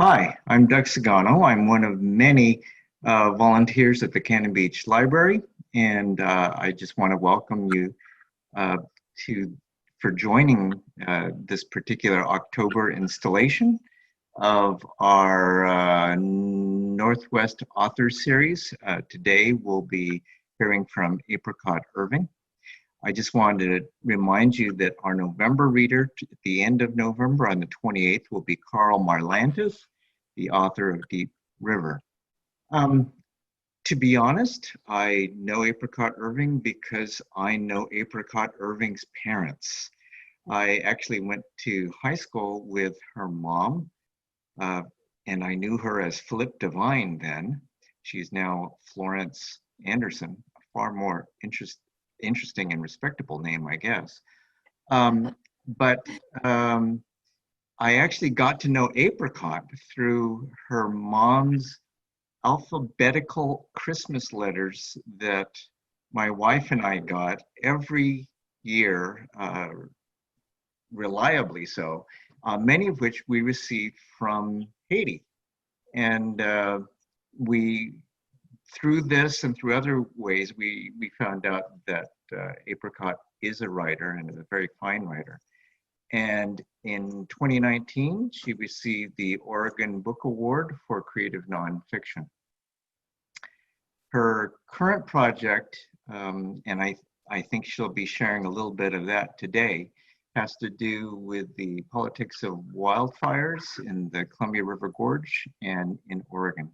Hi, I'm Doug Sagano. I'm one of many volunteers at the Cannon Beach Library, and I just want to welcome you uh, to for joining this particular October installation of our Northwest Authors Series. Today we'll be hearing from Apricot Irving. I just wanted to remind you that our November reader at the end of November on the 28th will be Carl Marlantes, the author of Deep River. Um, to be honest, I know Apricot Irving because I know Apricot Irving's parents. I actually went to high school with her mom, uh, and I knew her as Flip Devine then. She's now Florence Anderson, a far more interesting and respectable name, I guess. But I actually got to know Apricot through her mom's alphabetical Christmas letters that my wife and I got every year, reliably so, many of which we received from Haiti. And we, through this and through other ways, we found out that Apricot is a writer and is a very fine writer. And in 2019, she received the Oregon Book Award for Creative Nonfiction. Her current project, and I think she'll be sharing a little bit of that today, has to do with the politics of wildfires in the Columbia River Gorge and in Oregon.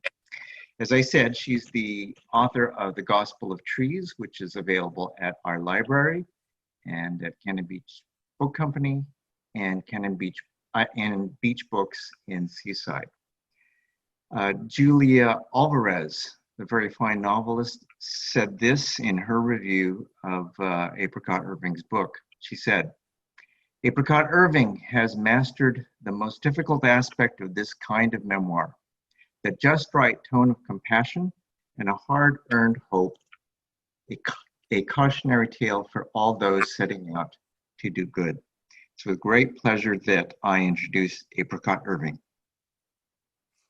As I said, she's the author of The Gospel of Trees, which is available at our library and at Cannon Beach Book Company and Cannon Beach and Beach Books in Seaside. Julia Alvarez, the very fine novelist, said this in her review of Apricot Irving's book. She said, "Apricot Irving has mastered the most difficult aspect of this kind of memoir, the just right tone of compassion and a hard-earned hope, a cautionary tale for all those setting out to do good." It's with great pleasure that I introduce Apricot Irving.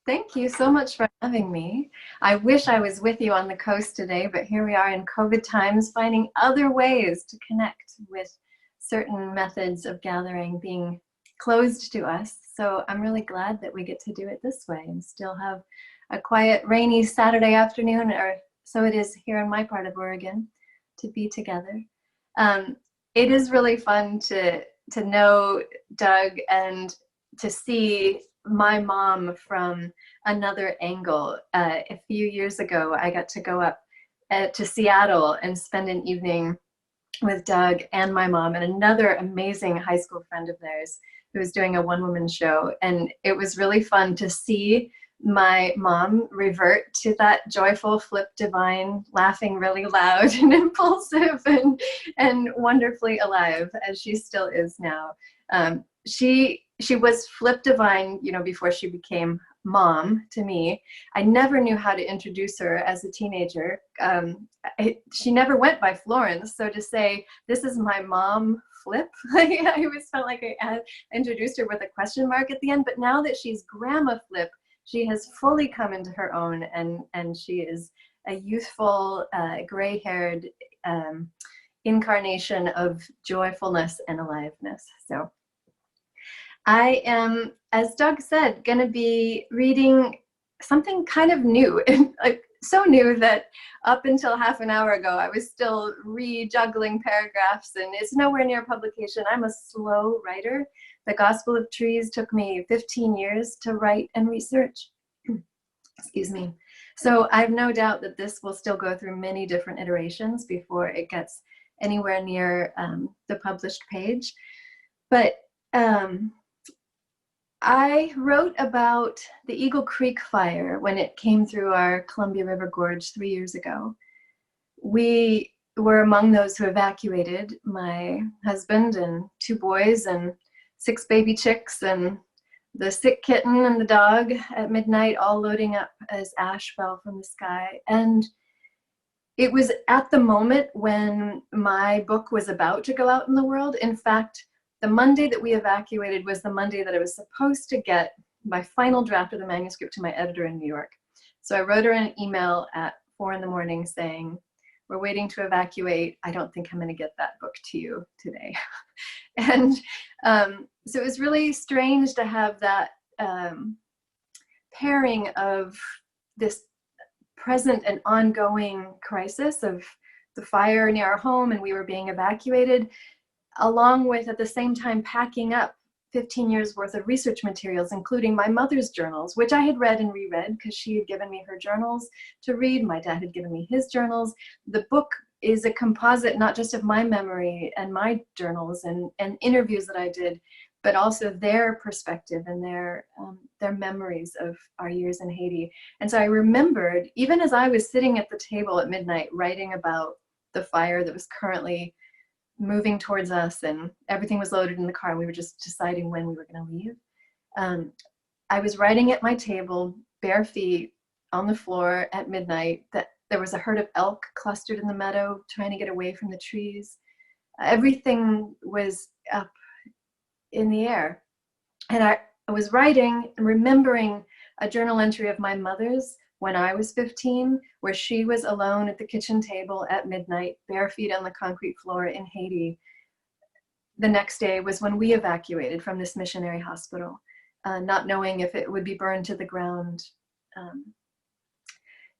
Thank you so much for having me. I wish I was with you on the coast today, but here we are in COVID times, finding other ways to connect with certain methods of gathering being closed to us. So I'm really glad that we get to do it this way and still have a quiet, rainy Saturday afternoon, or so it is here in my part of Oregon, to be together. It is really fun to know Doug and to see my mom from another angle. A few years ago, I got to go up to Seattle and spend an evening with Doug and my mom and another amazing high school friend of theirs who was doing a one-woman show. And it was really fun to see my mom revert to that joyful Flip Devine, laughing really loud and impulsive and wonderfully alive, as she still is now. She was Flip Devine, you know, before she became mom to me. I never knew how to introduce her as a teenager. She never went by Florence, so to say, "This is my mom, Flip," I always felt like I had introduced her with a question mark at the end. But now that she's Grandma Flip, she has fully come into her own, and she is a youthful, gray-haired incarnation of joyfulness and aliveness. So I am, as Doug said, going to be reading something kind of new, like so new that up until half an hour ago, I was still rejuggling paragraphs, and it's nowhere near publication. I'm a slow writer. The Gospel of Trees took me 15 years to write and research. Excuse me. So I have no doubt that this will still go through many different iterations before it gets anywhere near the published page. But I wrote about the Eagle Creek fire when it came through our Columbia River Gorge 3 years ago. We were among those who evacuated, my husband and 2 boys and 6 baby chicks and the sick kitten and the dog at midnight, all loading up as ash fell from the sky. And it was at the moment when my book was about to go out in the world. In fact, the Monday that we evacuated was the Monday that I was supposed to get my final draft of the manuscript to my editor in New York. So I wrote her an email at 4 in the morning saying, we're waiting to evacuate. I don't think I'm going to get that book to you today. And so it was really strange to have that pairing of this present and ongoing crisis of the fire near our home, and we were being evacuated, along with at the same time packing up 15 years worth of research materials, including my mother's journals, which I had read and reread because she had given me her journals to read. My dad had given me his journals. The book is a composite not just of my memory and my journals and interviews that I did, but also their perspective and their memories of our years in Haiti. And so I remembered, even as I was sitting at the table at midnight writing about the fire that was currently moving towards us, and everything was loaded in the car, and we were just deciding when we were going to leave. I was writing at my table, bare feet on the floor at midnight, that there was a herd of elk clustered in the meadow trying to get away from the trees. Everything was up in the air. And I was writing and remembering a journal entry of my mother's when I was 15, where she was alone at the kitchen table at midnight, bare feet on the concrete floor in Haiti. The next day was when we evacuated from this missionary hospital, not knowing if it would be burned to the ground.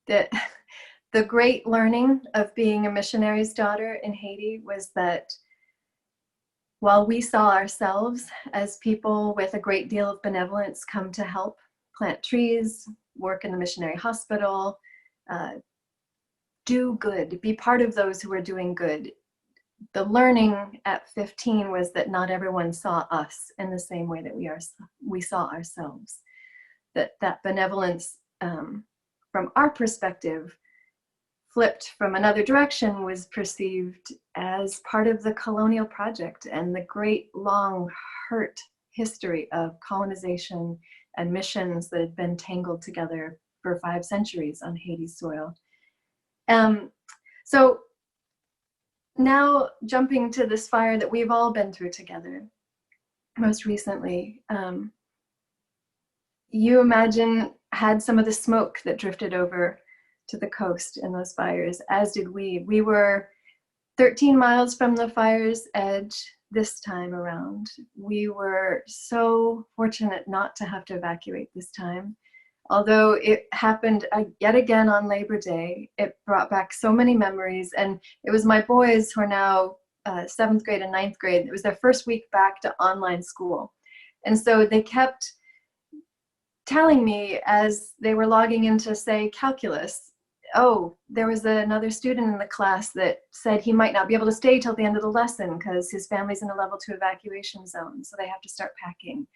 The great learning of being a missionary's daughter in Haiti was that while we saw ourselves as people with a great deal of benevolence come to help plant trees, work in the missionary hospital, do good, be part of those who are doing good, the learning at 15 was that not everyone saw us in the same way that we saw ourselves. That benevolence from our perspective, flipped from another direction, was perceived as part of the colonial project and the great long hurt history of colonization and missions that had been tangled together for 5 centuries on Haiti's soil. So now jumping to this fire that we've all been through together, most recently, you imagine had some of the smoke that drifted over to the coast in those fires, as did we. We were 13 miles from the fire's edge this time around. We were so fortunate not to have to evacuate this time. Although it happened yet again on Labor Day, it brought back so many memories. And it was my boys who are now 7th grade and 9th grade. It was their first week back to online school. And so they kept telling me as they were logging into, say, calculus, oh, there was another student in the class that said he might not be able to stay till the end of the lesson because his family's in a level 2 evacuation zone, so they have to start packing.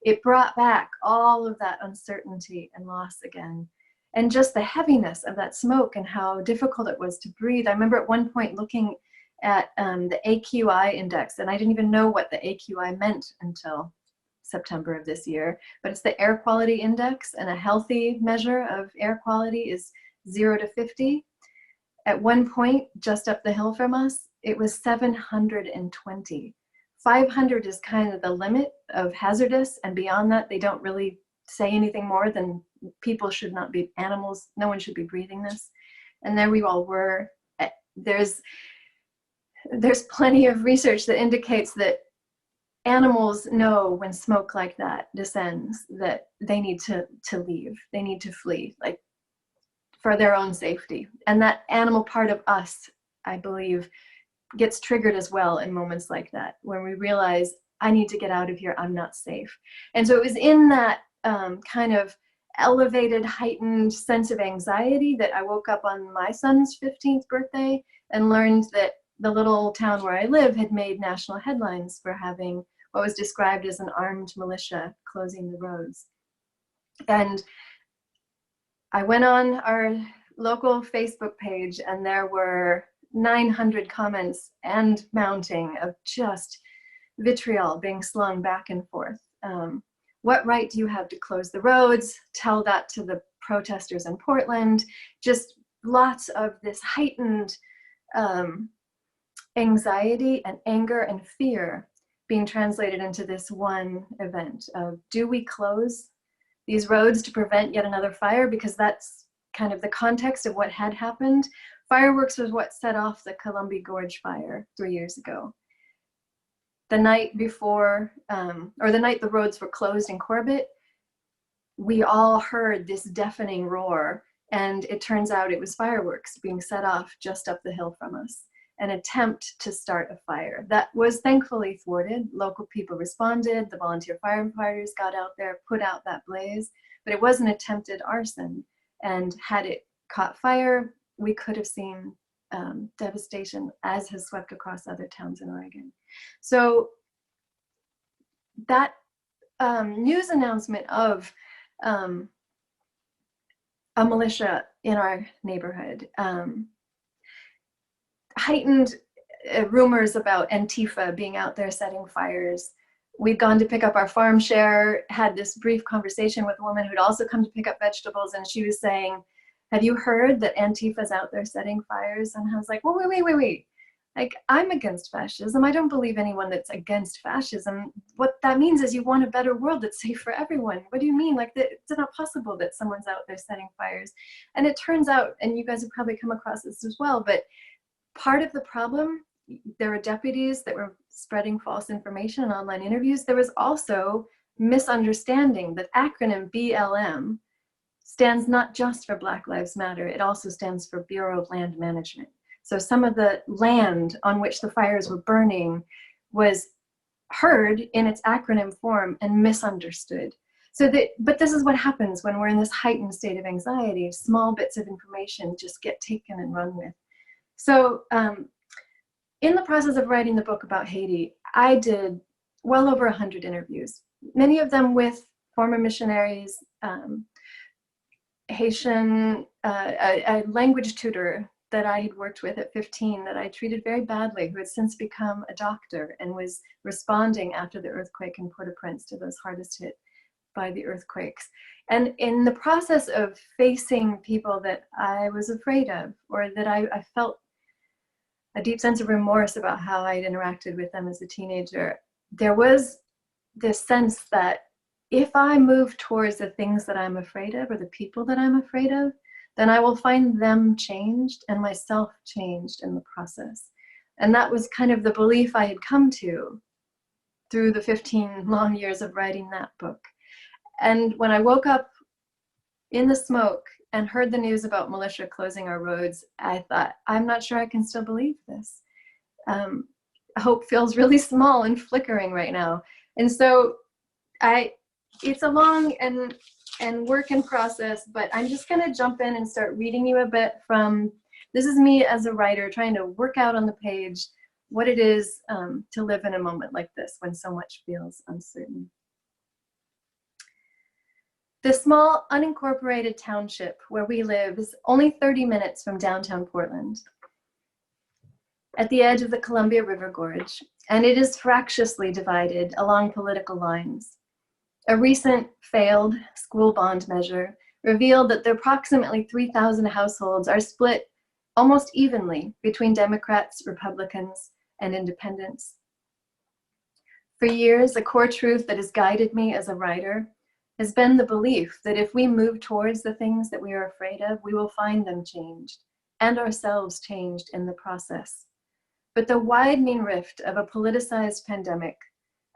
It brought back all of that uncertainty and loss again. And just the heaviness of that smoke and how difficult it was to breathe. I remember at one point looking at the AQI index, and I didn't even know what the AQI meant until September of this year, but it's the air quality index, and a healthy measure of air quality is 0 to 50. At one point, just up the hill from us, it was 720. 500 is kind of the limit of hazardous, and beyond that, they don't really say anything more than people should not be, animals, no one should be breathing this. And there we all were. There's plenty of research that indicates that animals know when smoke like that descends that they need to leave, they need to flee, like for their own safety. And that animal part of us, I believe, gets triggered as well in moments like that, when we realize, I need to get out of here, I'm not safe. And so it was in that kind of elevated, heightened sense of anxiety that I woke up on my son's 15th birthday and learned that the little town where I live had made national headlines for having what was described as an armed militia closing the roads. And I went on our local Facebook page, and there were 900 comments and mounting of just vitriol being slung back and forth. What right do you have to close the roads? Tell that to the protesters in Portland. Just lots of this heightened anxiety and anger and fear being translated into this one event of, do we close these roads to prevent yet another fire, because that's kind of the context of what had happened. Fireworks was what set off the Columbia Gorge fire 3 years ago. The night before, or the night the roads were closed in Corbett, we all heard this deafening roar, and it turns out it was fireworks being set off just up the hill from us, an attempt to start a fire that was thankfully thwarted. Local people responded, the volunteer firefighters got out there, put out that blaze, but it was an attempted arson. And had it caught fire, we could have seen devastation, as has swept across other towns in Oregon. So that news announcement of a militia in our neighborhood heightened rumors about Antifa being out there setting fires. We'd gone to pick up our farm share, had this brief conversation with a woman who'd also come to pick up vegetables, and she was saying, have you heard that Antifa's out there setting fires? And I was like, well, wait. Like, I'm against fascism. I don't believe anyone that's against fascism. What that means is you want a better world that's safe for everyone. What do you mean? Like, it's not possible that someone's out there setting fires. And it turns out, and you guys have probably come across this as well, but part of the problem, there were deputies that were spreading false information in online interviews. There was also misunderstanding. The acronym BLM stands not just for Black Lives Matter, it also stands for Bureau of Land Management. So some of the land on which the fires were burning was heard in its acronym form and misunderstood. But this is what happens when we're in this heightened state of anxiety. Small bits of information just get taken and run with. So in the process of writing the book about Haiti, I did well over 100 interviews, many of them with former missionaries, Haitian, a language tutor that I had worked with at 15 that I treated very badly, who had since become a doctor and was responding after the earthquake in Port-au-Prince to those hardest hit by the earthquakes. And in the process of facing people that I was afraid of, or that I felt a deep sense of remorse about how I'd interacted with them as a teenager, there was this sense that if I move towards the things that I'm afraid of, or the people that I'm afraid of, then I will find them changed and myself changed in the process. And that was kind of the belief I had come to through the 15 long years of writing that book. And when I woke up in the smoke and heard the news about militia closing our roads, I thought, I'm not sure I can still believe this. Hope feels really small and flickering right now. And so it's a long and work in process, but I'm just gonna jump in and start reading you a bit from, this is me as a writer trying to work out on the page what it is to live in a moment like this when so much feels uncertain. The small unincorporated township where we live is only 30 minutes from downtown Portland, at the edge of the Columbia River Gorge, and it is fractiously divided along political lines. A recent failed school bond measure revealed that the approximately 3,000 households are split almost evenly between Democrats, Republicans, and independents. For years, a core truth that has guided me as a writer has been the belief that if we move towards the things that we are afraid of, we will find them changed and ourselves changed in the process. But the widening rift of a politicized pandemic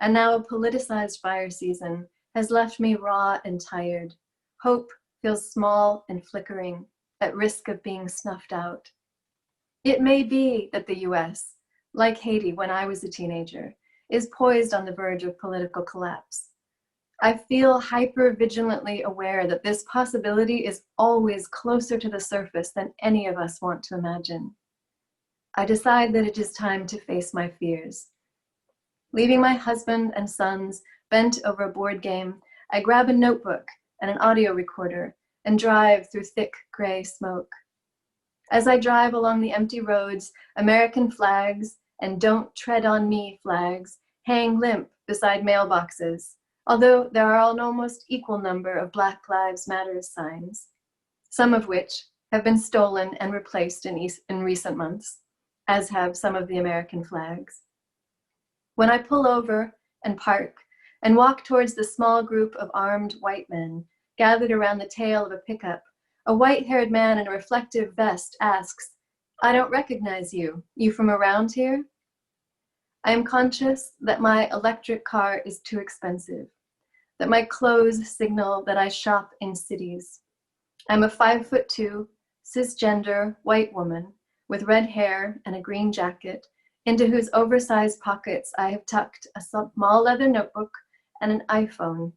and now a politicized fire season has left me raw and tired. Hope feels small and flickering, at risk of being snuffed out. It may be that the US, like Haiti when I was a teenager, is poised on the verge of political collapse. I feel hyper-vigilantly aware that this possibility is always closer to the surface than any of us want to imagine. I decide that it is time to face my fears. Leaving my husband and sons bent over a board game, I grab a notebook and an audio recorder and drive through thick gray smoke. As I drive along the empty roads, American flags and "Don't Tread on Me" flags hang limp beside mailboxes, although there are an almost equal number of Black Lives Matter signs, some of which have been stolen and replaced in recent months, as have some of the American flags. When I pull over and park and walk towards the small group of armed white men, gathered around the tail of a pickup, a white-haired man in a reflective vest asks, "I don't recognize you. You from around here?" I am conscious that my electric car is too expensive, that my clothes signal that I shop in cities. I'm a 5'2", cisgender white woman with red hair and a green jacket, into whose oversized pockets I have tucked a small leather notebook and an iPhone.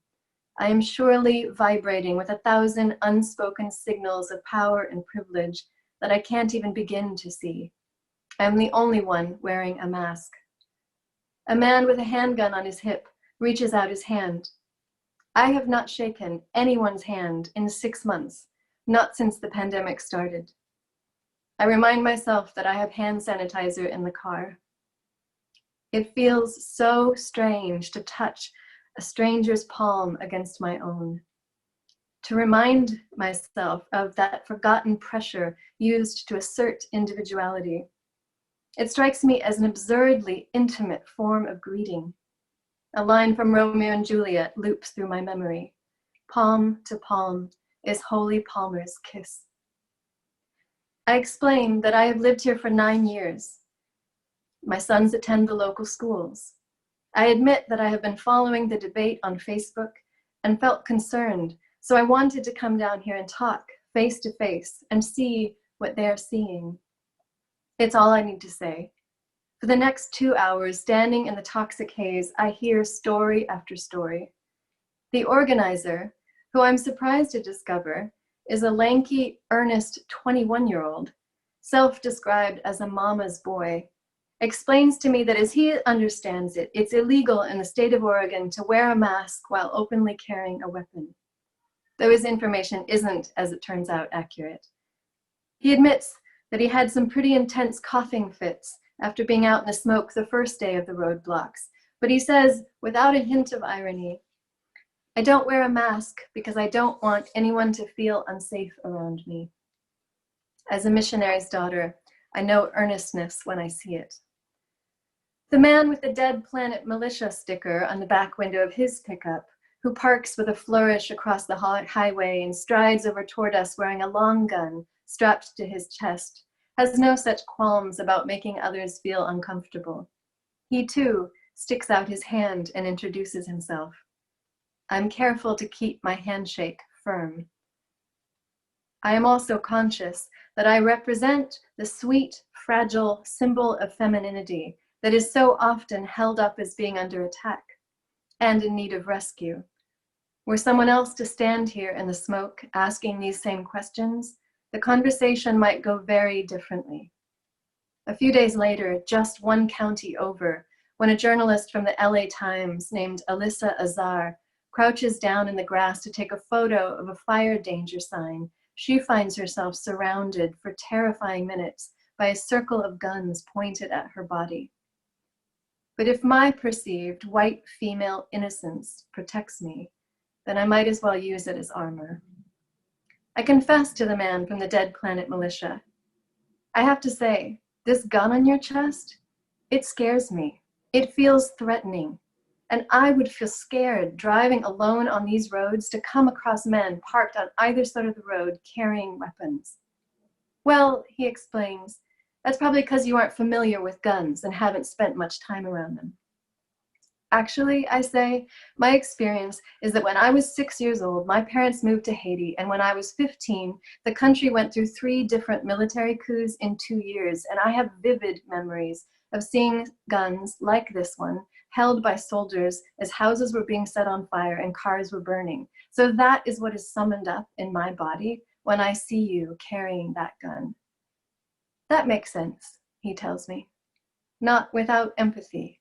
I am surely vibrating with 1,000 unspoken signals of power and privilege that I can't even begin to see. I am the only one wearing a mask. A man with a handgun on his hip reaches out his hand. I have not shaken anyone's hand in 6 months, not since the pandemic started. I remind myself that I have hand sanitizer in the car. It feels so strange to touch a stranger's palm against my own, to remind myself of that forgotten pressure used to assert individuality. It strikes me as an absurdly intimate form of greeting. A line from Romeo and Juliet loops through my memory. Palm to palm is Holy Palmer's kiss. I explain that I have lived here for 9 years. My sons attend the local schools. I admit that I have been following the debate on Facebook and felt concerned, so I wanted to come down here and talk face to face and see what they are seeing. It's all I need to say. For the next 2 hours, standing in the toxic haze, I hear story after story. The organizer, who I'm surprised to discover, is a lanky, earnest 21-year-old, self-described as a mama's boy, explains to me that as he understands it, it's illegal in the state of Oregon to wear a mask while openly carrying a weapon. Though his information isn't, as it turns out, accurate. He admits that he had some pretty intense coughing fits after being out in the smoke the first day of the roadblocks, but he says, without a hint of irony, "I don't wear a mask because I don't want anyone to feel unsafe around me." As a missionary's daughter, I know earnestness when I see it. The man with the Dead Planet Militia sticker on the back window of his pickup, who parks with a flourish across the highway and strides over toward us wearing a long gun strapped to his chest, has no such qualms about making others feel uncomfortable. He too sticks out his hand and introduces himself. I'm careful to keep my handshake firm. I am also conscious that I represent the sweet, fragile symbol of femininity that is so often held up as being under attack and in need of rescue. Were someone else to stand here in the smoke asking these same questions, the conversation might go very differently. A few days later, just one county over, when a journalist from the LA Times named Alyssa Azar crouches down in the grass to take a photo of a fire danger sign, she finds herself surrounded for terrifying minutes by a circle of guns pointed at her body. But if my perceived white female innocence protects me, then I might as well use it as armor. I confess to the man from the Dead Planet Militia. I have to say, this gun on your chest, it scares me. It feels threatening. And I would feel scared driving alone on these roads to come across men parked on either side of the road carrying weapons. Well, he explains, that's probably because you aren't familiar with guns and haven't spent much time around them. Actually, I say, my experience is that when I was 6 years old, my parents moved to Haiti, and when I was 15, the country went through 3 different military coups in 2 years, and I have vivid memories of seeing guns like this one held by soldiers as houses were being set on fire and cars were burning. So that is what is summoned up in my body when I see you carrying that gun. That makes sense, he tells me, not without empathy,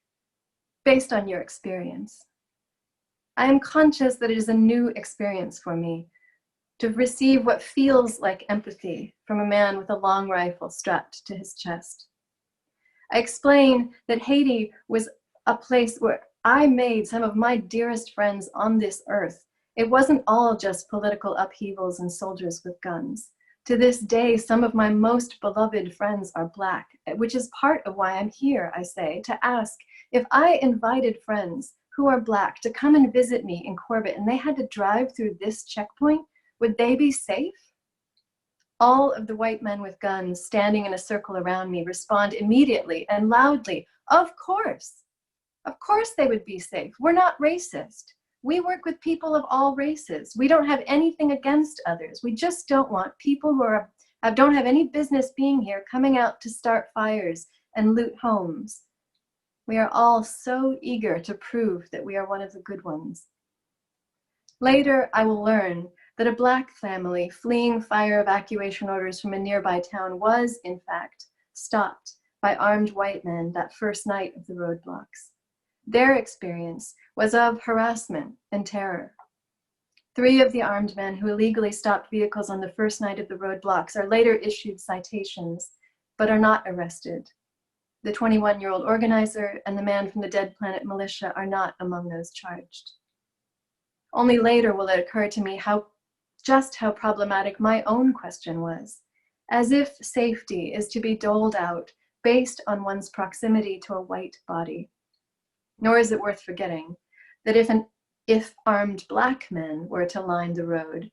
based on your experience. I am conscious that it is a new experience for me to receive what feels like empathy from a man with a long rifle strapped to his chest. I explain that Haiti was a place where I made some of my dearest friends on this earth. It wasn't all just political upheavals and soldiers with guns. To this day, some of my most beloved friends are Black, which is part of why I'm here, I say, to ask if I invited friends who are Black to come and visit me in Corbett and they had to drive through this checkpoint, would they be safe? All of the white men with guns standing in a circle around me respond immediately and loudly, of course. Of course they would be safe. We're not racist. We work with people of all races. We don't have anything against others. We just don't want people who don't have any business being here coming out to start fires and loot homes. We are all so eager to prove that we are one of the good ones. Later, I will learn that a Black family fleeing fire evacuation orders from a nearby town was, in fact, stopped by armed white men that first night of the roadblocks. Their experience was of harassment and terror. 3 of the armed men who illegally stopped vehicles on the first night of the roadblocks are later issued citations, but are not arrested. The 21-year-old organizer and the man from the Dead Planet militia are not among those charged. Only later will it occur to me just how problematic my own question was, as if safety is to be doled out based on one's proximity to a white body. Nor is it worth forgetting that if armed Black men were to line the road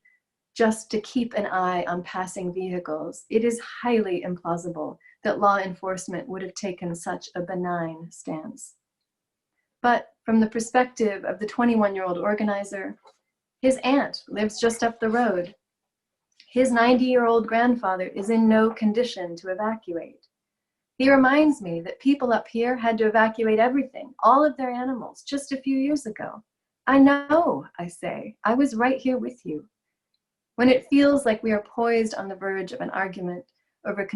just to keep an eye on passing vehicles, it is highly implausible that law enforcement would have taken such a benign stance. But from the perspective of the 21-year-old organizer, his aunt lives just up the road. His 90-year-old grandfather is in no condition to evacuate. He reminds me that people up here had to evacuate everything, all of their animals, just a few years ago. I know, I say, I was right here with you. When it feels like we are poised on the verge of an argument over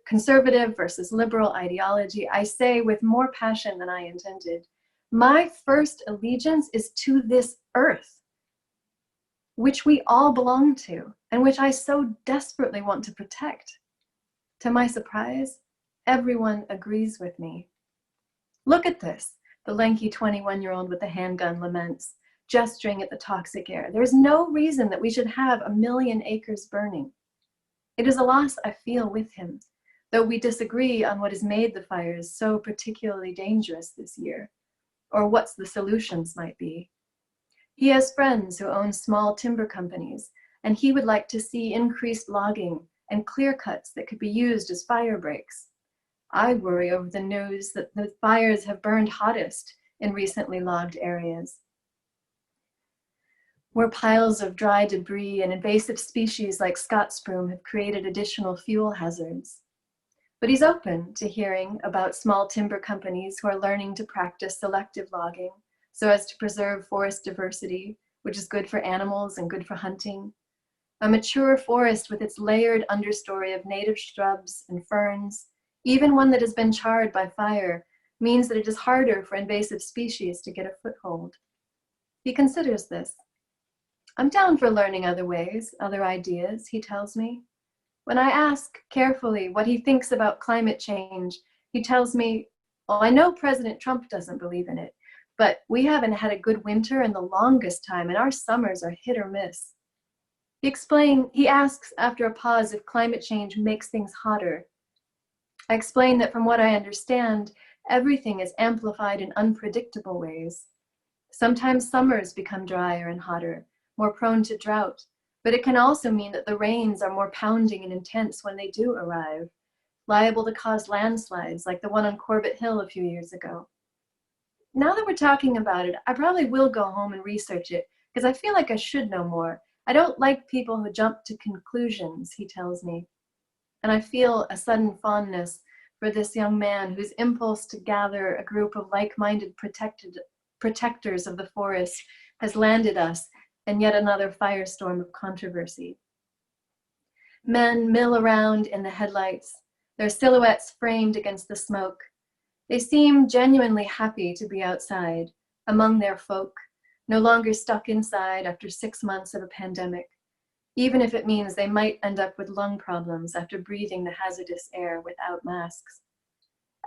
conservative versus liberal ideology, I say with more passion than I intended, my first allegiance is to this earth, which we all belong to, and which I so desperately want to protect. To my surprise, everyone agrees with me. Look at this, the lanky 21-year-old with the handgun laments, gesturing at the toxic air. There's no reason that we should have 1 million acres burning. It is a loss I feel with him, though we disagree on what has made the fires so particularly dangerous this year, or what the solutions might be. He has friends who own small timber companies, and he would like to see increased logging and clear cuts that could be used as fire breaks. I worry over the news that the fires have burned hottest in recently logged areas, where piles of dry debris and invasive species like Scott spruce have created additional fuel hazards. But he's open to hearing about small timber companies who are learning to practice selective logging so as to preserve forest diversity, which is good for animals and good for hunting. A mature forest with its layered understory of native shrubs and ferns, even one that has been charred by fire, means that it is harder for invasive species to get a foothold. He considers this. I'm down for learning other ways, other ideas, he tells me. When I ask carefully what he thinks about climate change, he tells me, well, I know President Trump doesn't believe in it, but we haven't had a good winter in the longest time, and our summers are hit or miss. He asks after a pause if climate change makes things hotter. I explain that from what I understand, everything is amplified in unpredictable ways. Sometimes summers become drier and hotter, more prone to drought, but it can also mean that the rains are more pounding and intense when they do arrive, liable to cause landslides like the one on Corbett Hill a few years ago. Now that we're talking about it, I probably will go home and research it because I feel like I should know more. I don't like people who jump to conclusions, he tells me. And I feel a sudden fondness for this young man whose impulse to gather a group of like-minded protectors of the forest has landed us in yet another firestorm of controversy. Men mill around in the headlights, their silhouettes framed against the smoke. They seem genuinely happy to be outside, among their folk, no longer stuck inside after 6 months of a pandemic, even if it means they might end up with lung problems after breathing the hazardous air without masks.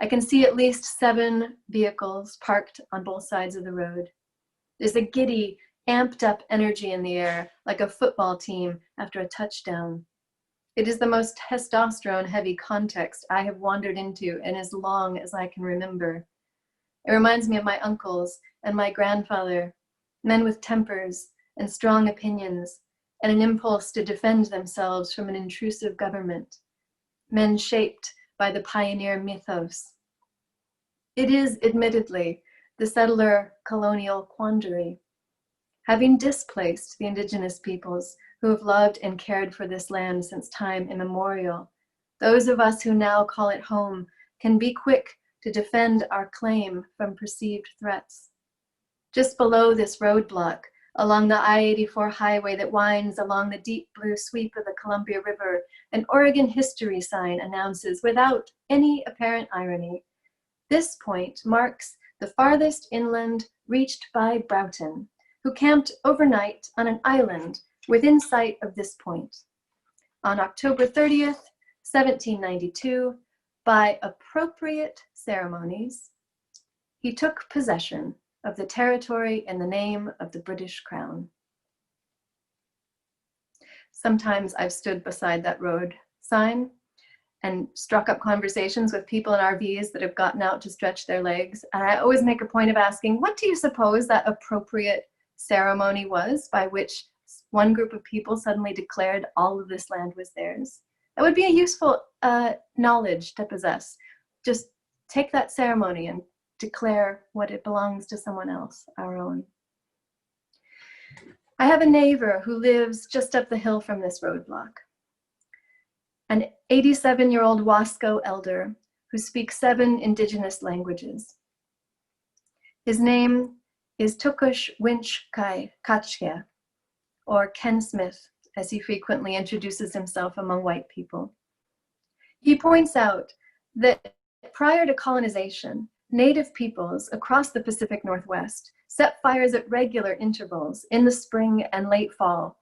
I can see at least 7 vehicles parked on both sides of the road. There's a giddy, amped up energy in the air, like a football team after a touchdown. It is the most testosterone-heavy context I have wandered into in as long as I can remember. It reminds me of my uncles and my grandfather, men with tempers and strong opinions and an impulse to defend themselves from an intrusive government, men shaped by the pioneer mythos. It is, admittedly, the settler-colonial quandary. Having displaced the indigenous peoples who have loved and cared for this land since time immemorial, those of us who now call it home can be quick to defend our claim from perceived threats. Just below this roadblock, along the I-84 highway that winds along the deep blue sweep of the Columbia River, an Oregon history sign announces, without any apparent irony, this point marks the farthest inland reached by Broughton, who camped overnight on an island within sight of this point. On October 30th, 1792, by appropriate ceremonies, he took possession of the territory in the name of the British Crown. Sometimes I've stood beside that road sign and struck up conversations with people in RVs that have gotten out to stretch their legs. And I always make a point of asking, what do you suppose that appropriate ceremony was by which one group of people suddenly declared all of this land was theirs? That would be a useful knowledge to possess. Just take that ceremony and declare what it belongs to someone else, our own. I have a neighbor who lives just up the hill from this roadblock, an 87-year-old Wasco elder who speaks 7 indigenous languages. His name is Tukush Winch Kachke, or Ken Smith, as he frequently introduces himself among white people. He points out that prior to colonization, Native peoples across the Pacific Northwest set fires at regular intervals in the spring and late fall,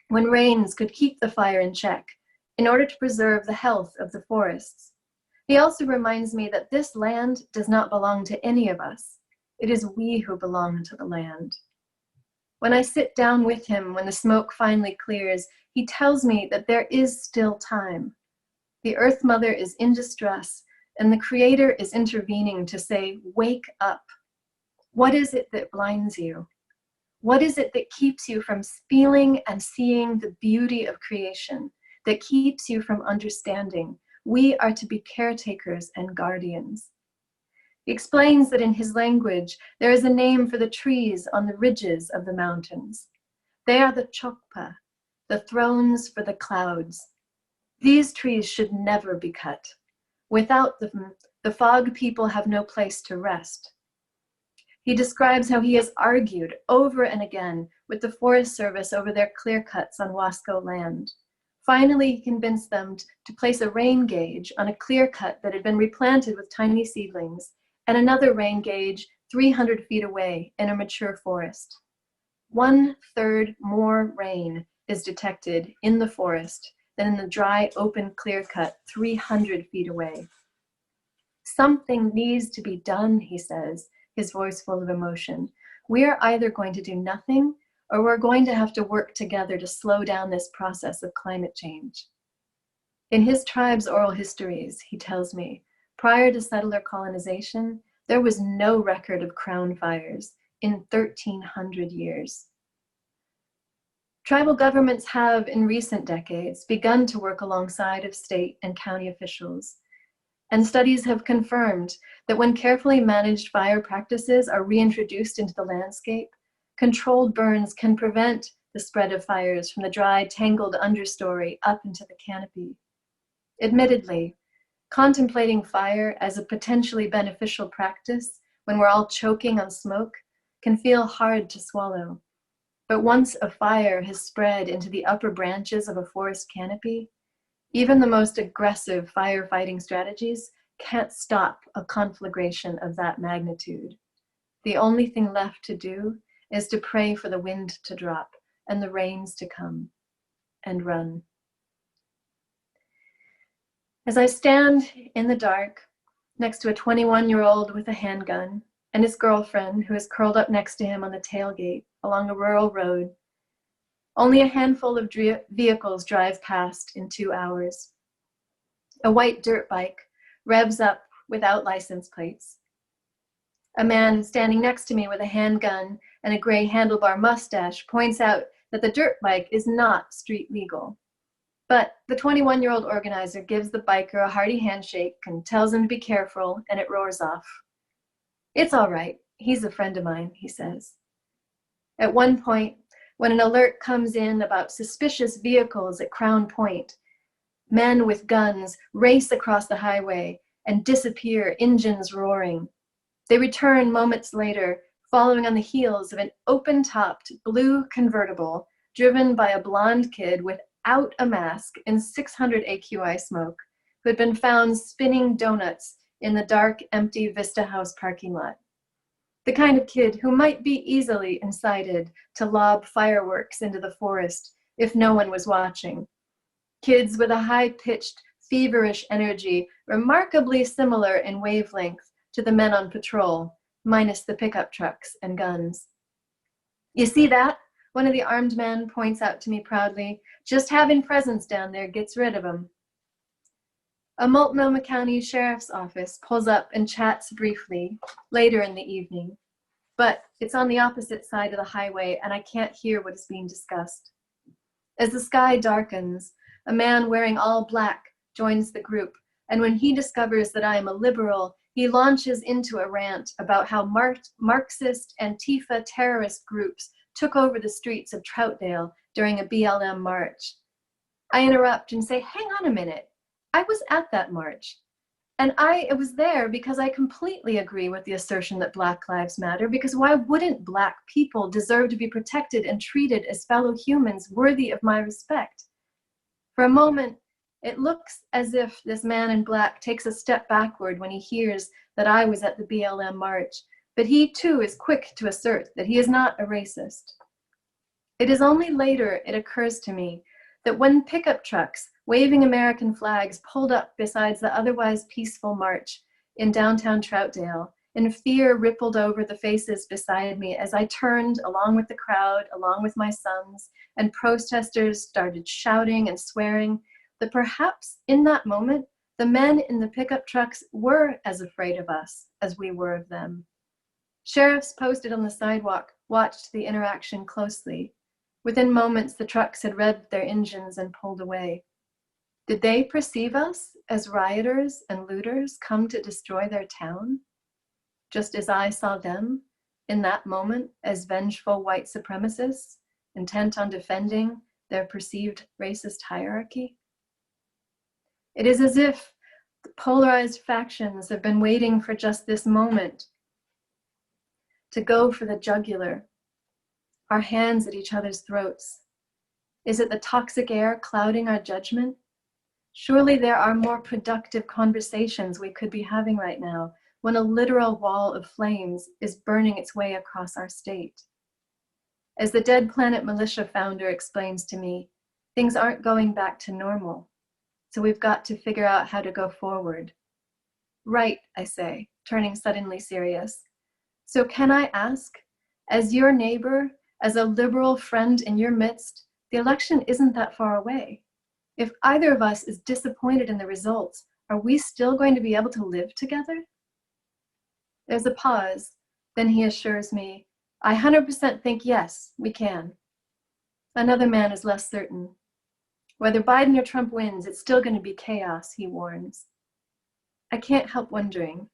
when rains could keep the fire in check in order to preserve the health of the forests. He also reminds me that this land does not belong to any of us. It is we who belong to the land. When I sit down with him when the smoke finally clears, he tells me that there is still time. The Earth Mother is in distress, and the Creator is intervening to say, wake up. What is it that blinds you? What is it that keeps you from feeling and seeing the beauty of creation, that keeps you from understanding? We are to be caretakers and guardians. He explains that in his language, there is a name for the trees on the ridges of the mountains. They are the chokpa, the thrones for the clouds. These trees should never be cut. Without them, the fog people have no place to rest. He describes how he has argued over and again with the Forest Service over their clear cuts on Wasco land. Finally, he convinced them to place a rain gauge on a clear cut that had been replanted with tiny seedlings, and another rain gauge 300 feet away in a mature forest. 1/3 more rain is detected in the forest than in the dry, open clear cut 300 feet away. Something needs to be done, he says, his voice full of emotion. We are either going to do nothing, or we're going to have to work together to slow down this process of climate change. In his tribe's oral histories, he tells me, prior to settler colonization, there was no record of crown fires in 1,300 years. Tribal governments have, in recent decades, begun to work alongside of state and county officials. And studies have confirmed that when carefully managed fire practices are reintroduced into the landscape, controlled burns can prevent the spread of fires from the dry, tangled understory up into the canopy. Admittedly, contemplating fire as a potentially beneficial practice when we're all choking on smoke can feel hard to swallow. But once a fire has spread into the upper branches of a forest canopy, even the most aggressive firefighting strategies can't stop a conflagration of that magnitude. The only thing left to do is to pray for the wind to drop and the rains to come, and run. As I stand in the dark next to a 21-year-old with a handgun and his girlfriend who is curled up next to him on the tailgate along a rural road, only a handful of vehicles drive past in 2 hours. A white dirt bike revs up without license plates. A man standing next to me with a handgun and a gray handlebar mustache points out that the dirt bike is not street legal. But the 21-year-old organizer gives the biker a hearty handshake and tells him to be careful, and it roars off. It's all right. He's a friend of mine, he says. At one point, when an alert comes in about suspicious vehicles at Crown Point, men with guns race across the highway and disappear, engines roaring. They return moments later, following on the heels of an open-topped blue convertible driven by a blonde kid without a mask in 600 AQI smoke, who had been found spinning donuts in the dark, empty Vista House parking lot. The kind of kid who might be easily incited to lob fireworks into the forest if no one was watching. Kids with a high-pitched, feverish energy, remarkably similar in wavelength to the men on patrol, minus the pickup trucks and guns. You see that? One of the armed men points out to me proudly. Just having presence down there gets rid of them. A Multnomah County Sheriff's Office pulls up and chats briefly later in the evening, but it's on the opposite side of the highway and I can't hear what is being discussed. As the sky darkens, a man wearing all black joins the group, and when he discovers that I am a liberal, he launches into a rant about how Marxist Antifa terrorist groups took over the streets of Troutdale during a BLM march. I interrupt and say, hang on a minute. I was at that march. And I was there because I completely agree with the assertion that Black Lives Matter, because why wouldn't Black people deserve to be protected and treated as fellow humans worthy of my respect? For a moment, it looks as if this man in black takes a step backward when he hears that I was at the BLM march, but he too is quick to assert that he is not a racist. It is only later it occurs to me that when pickup trucks waving American flags pulled up beside the otherwise peaceful march in downtown Troutdale, and fear rippled over the faces beside me as I turned along with the crowd, along with my sons, and protesters started shouting and swearing, that perhaps in that moment, the men in the pickup trucks were as afraid of us as we were of them. Sheriffs posted on the sidewalk watched the interaction closely. Within moments, the trucks had revved their engines and pulled away. Did they perceive us as rioters and looters come to destroy their town? Just as I saw them in that moment as vengeful white supremacists, intent on defending their perceived racist hierarchy? It is as if the polarized factions have been waiting for just this moment to go for the jugular, our hands at each other's throats. Is it the toxic air clouding our judgment? Surely there are more productive conversations we could be having right now when a literal wall of flames is burning its way across our state. As the Dead Planet Militia founder explains to me, things aren't going back to normal, so we've got to figure out how to go forward. Right, I say, turning suddenly serious. So can I ask, as your neighbor, as a liberal friend in your midst, the election isn't that far away. If either of us is disappointed in the results, are we still going to be able to live together? There's a pause, then he assures me, I 100% think yes, we can. Another man is less certain. Whether Biden or Trump wins, it's still going to be chaos, he warns. I can't help wondering,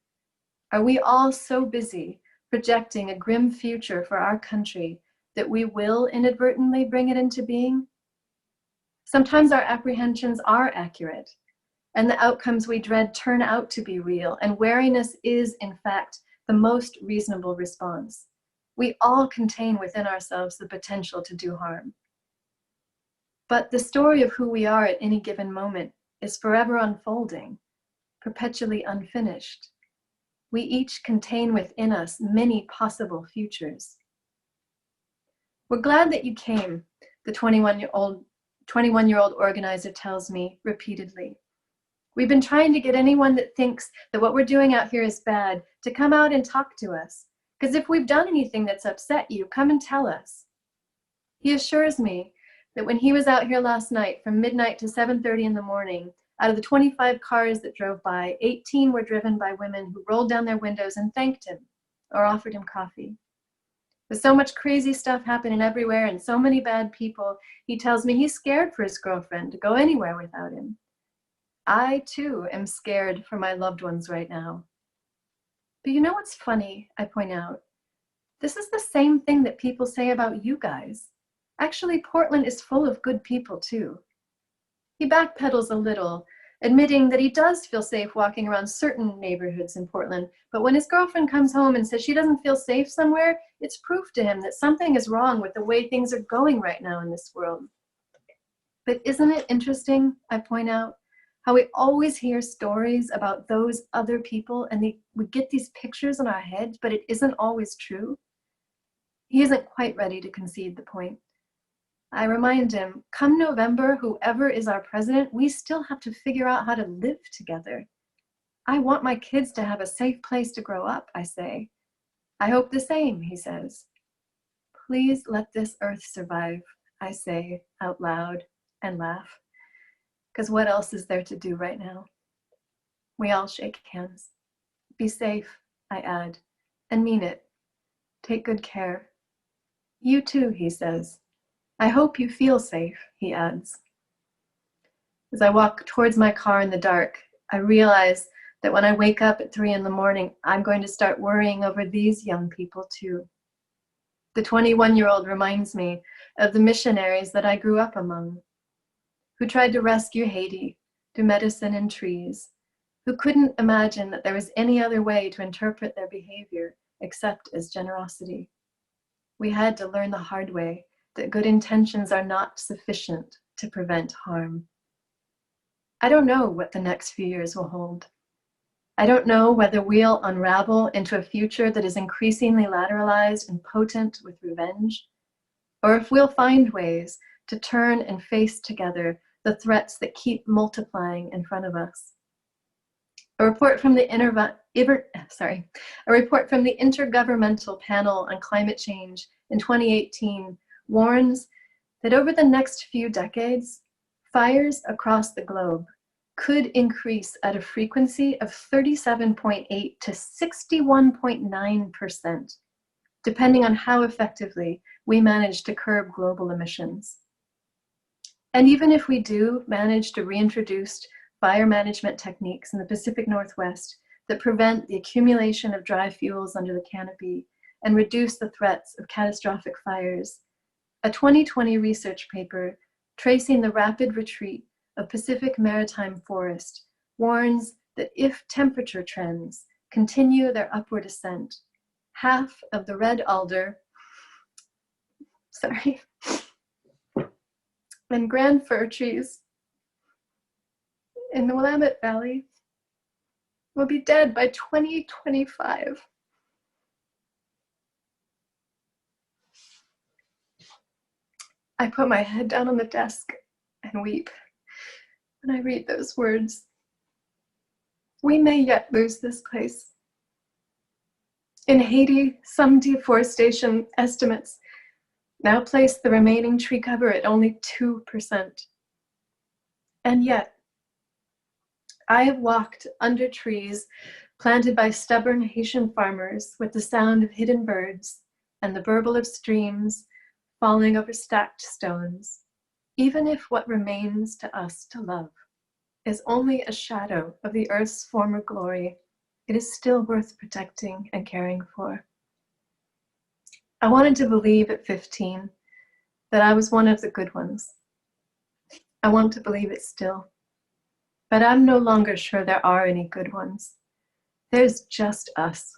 are we all so busy projecting a grim future for our country that we will inadvertently bring it into being? Sometimes our apprehensions are accurate, and the outcomes we dread turn out to be real, and wariness is, in fact, the most reasonable response. We all contain within ourselves the potential to do harm. But the story of who we are at any given moment is forever unfolding, perpetually unfinished. We each contain within us many possible futures. We're glad that you came, the 21-year-old organizer tells me repeatedly. We've been trying to get anyone that thinks that what we're doing out here is bad to come out and talk to us. Because if we've done anything that's upset you, come and tell us. He assures me that when he was out here last night from midnight to 7:30 in the morning, out of the 25 cars that drove by, 18 were driven by women who rolled down their windows and thanked him or offered him coffee. With so much crazy stuff happening everywhere and so many bad people, he tells me he's scared for his girlfriend to go anywhere without him. I, too, am scared for my loved ones right now. But you know what's funny, I point out? This is the same thing that people say about you guys. Actually, Portland is full of good people, too. He backpedals a little, admitting that he does feel safe walking around certain neighborhoods in Portland, but when his girlfriend comes home and says she doesn't feel safe somewhere, it's proof to him that something is wrong with the way things are going right now in this world. But isn't it interesting, I point out, how we always hear stories about those other people and we get these pictures in our heads, but it isn't always true? He isn't quite ready to concede the point. I remind him, come November, whoever is our president, we still have to figure out how to live together. I want my kids to have a safe place to grow up, I say. I hope the same, he says. Please let this earth survive, I say out loud and laugh. Because what else is there to do right now? We all shake hands. Be safe, I add, and mean it. Take good care. You too, he says. I hope you feel safe, he adds. As I walk towards my car in the dark, I realize that when I wake up at 3 a.m, I'm going to start worrying over these young people too. The 21-year-old reminds me of the missionaries that I grew up among, who tried to rescue Haiti through medicine and trees, who couldn't imagine that there was any other way to interpret their behavior except as generosity. We had to learn the hard way that good intentions are not sufficient to prevent harm. I don't know what the next few years will hold. I don't know whether we'll unravel into a future that is increasingly lateralized and potent with revenge, or if we'll find ways to turn and face together the threats that keep multiplying in front of us. A report from the Intergovernmental Panel on Climate Change in 2018 warns that over the next few decades, fires across the globe could increase at a frequency of 37.8 to 61.9%, depending on how effectively we manage to curb global emissions. And even if we do manage to reintroduce fire management techniques in the Pacific Northwest that prevent the accumulation of dry fuels under the canopy and reduce the threats of catastrophic fires, a 2020 research paper tracing the rapid retreat of Pacific maritime forest warns that if temperature trends continue their upward ascent, half of the red alder, and grand fir trees in the Willamette Valley will be dead by 2025. I put my head down on the desk and weep when I read those words. We may yet lose this place. In Haiti, some deforestation estimates now place the remaining tree cover at only 2%. And yet, I have walked under trees planted by stubborn Haitian farmers with the sound of hidden birds and the burble of streams falling over stacked stones, even if what remains to us to love is only a shadow of the earth's former glory, it is still worth protecting and caring for. I wanted to believe at 15 that I was one of the good ones. I want to believe it still, but I'm no longer sure there are any good ones. There's just us,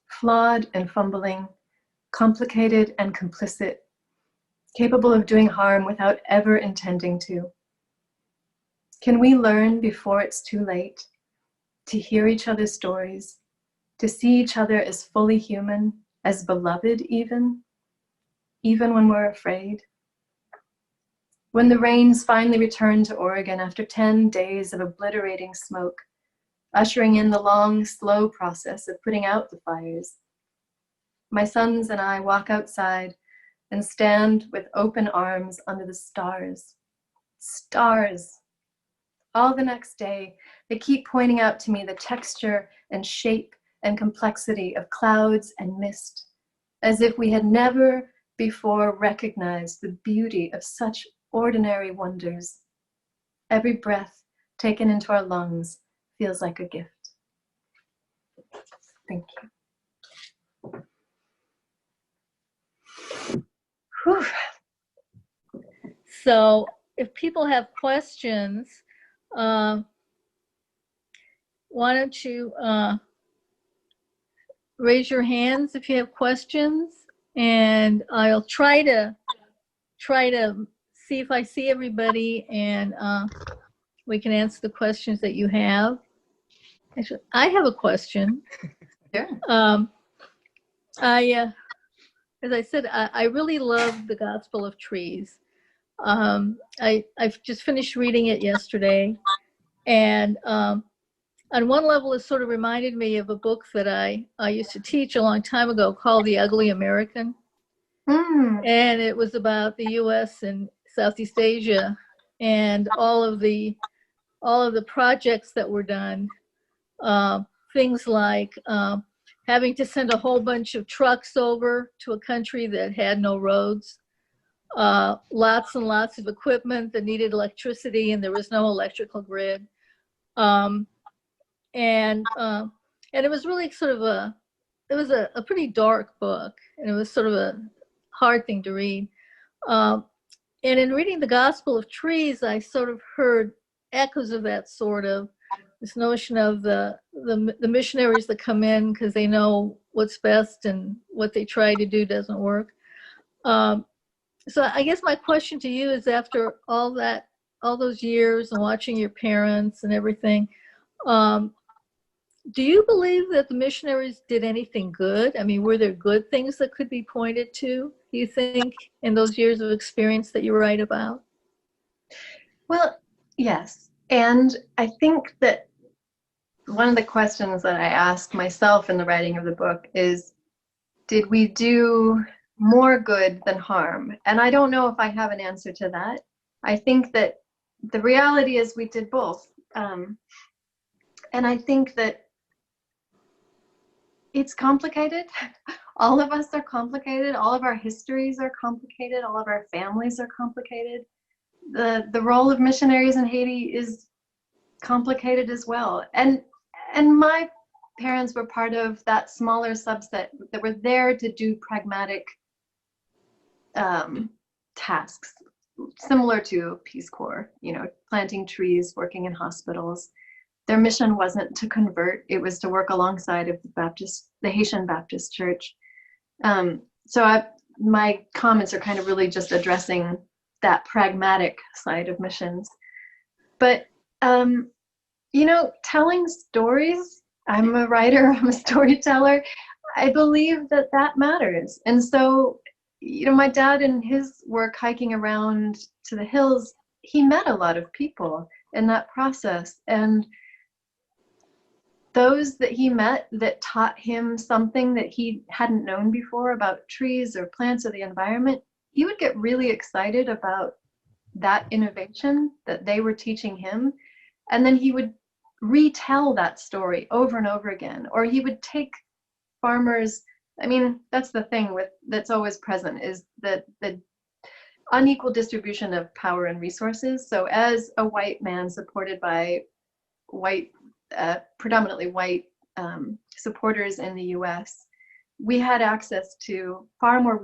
flawed and fumbling, complicated and complicit, capable of doing harm without ever intending to. Can we learn before it's too late to hear each other's stories, to see each other as fully human, as beloved even when we're afraid? When the rains finally returned to Oregon after 10 days of obliterating smoke, ushering in the long, slow process of putting out the fires, my sons and I walk outside and stand with open arms under the stars. Stars! All the next day, they keep pointing out to me the texture and shape and complexity of clouds and mist, as if we had never before recognized the beauty of such ordinary wonders. Every breath taken into our lungs feels like a gift. Thank you. Whew. So if people have questions, why don't you raise your hands if you have questions, and I'll try to see if I see everybody, and we can answer the questions that you have. Actually, I have a question. Sure. As I said, I really love The Gospel of Trees. I've just finished reading it yesterday, and on one level it sort of reminded me of a book that I used to teach a long time ago called The Ugly American. And it was about the US and Southeast Asia and all of the projects that were done. Things like having to send a whole bunch of trucks over to a country that had no roads, lots and lots of equipment that needed electricity, and there was no electrical grid. And it was really sort of a pretty dark book, and it was sort of a hard thing to read. And in reading The Gospel of Trees, I sort of heard echoes of that sort of, this notion of the missionaries that come in because they know what's best and what they try to do doesn't work. So I guess my question to you is, after all those years and watching your parents and everything, do you believe that the missionaries did anything good? I mean, were there good things that could be pointed to, do you think, in those years of experience that you write about? Well, yes. And I think that one of the questions that I asked myself in the writing of the book is, did we do more good than harm? And I don't know if I have an answer to that. I think that the reality is we did both. And I think that it's complicated. All of us are complicated. All of our histories are complicated. All of our families are complicated. The role of missionaries in Haiti is complicated as well. And my parents were part of that smaller subset that were there to do pragmatic tasks, similar to Peace Corps, planting trees, working in hospitals. Their mission wasn't to convert, it was to work alongside of the Haitian Baptist Church. My comments are kind of really just addressing that pragmatic side of missions. But telling stories, I'm a writer, I'm a storyteller, I believe that matters. And so, my dad in his work hiking around to the hills, he met a lot of people in that process. And those that he met that taught him something that he hadn't known before about trees or plants or the environment, he would get really excited about that innovation that they were teaching him. And then he would retell that story over and over again. Or he would take farmers, that's the thing that's always present, is that the unequal distribution of power and resources. So as a white man supported by predominantly white supporters in the US, we had access to far more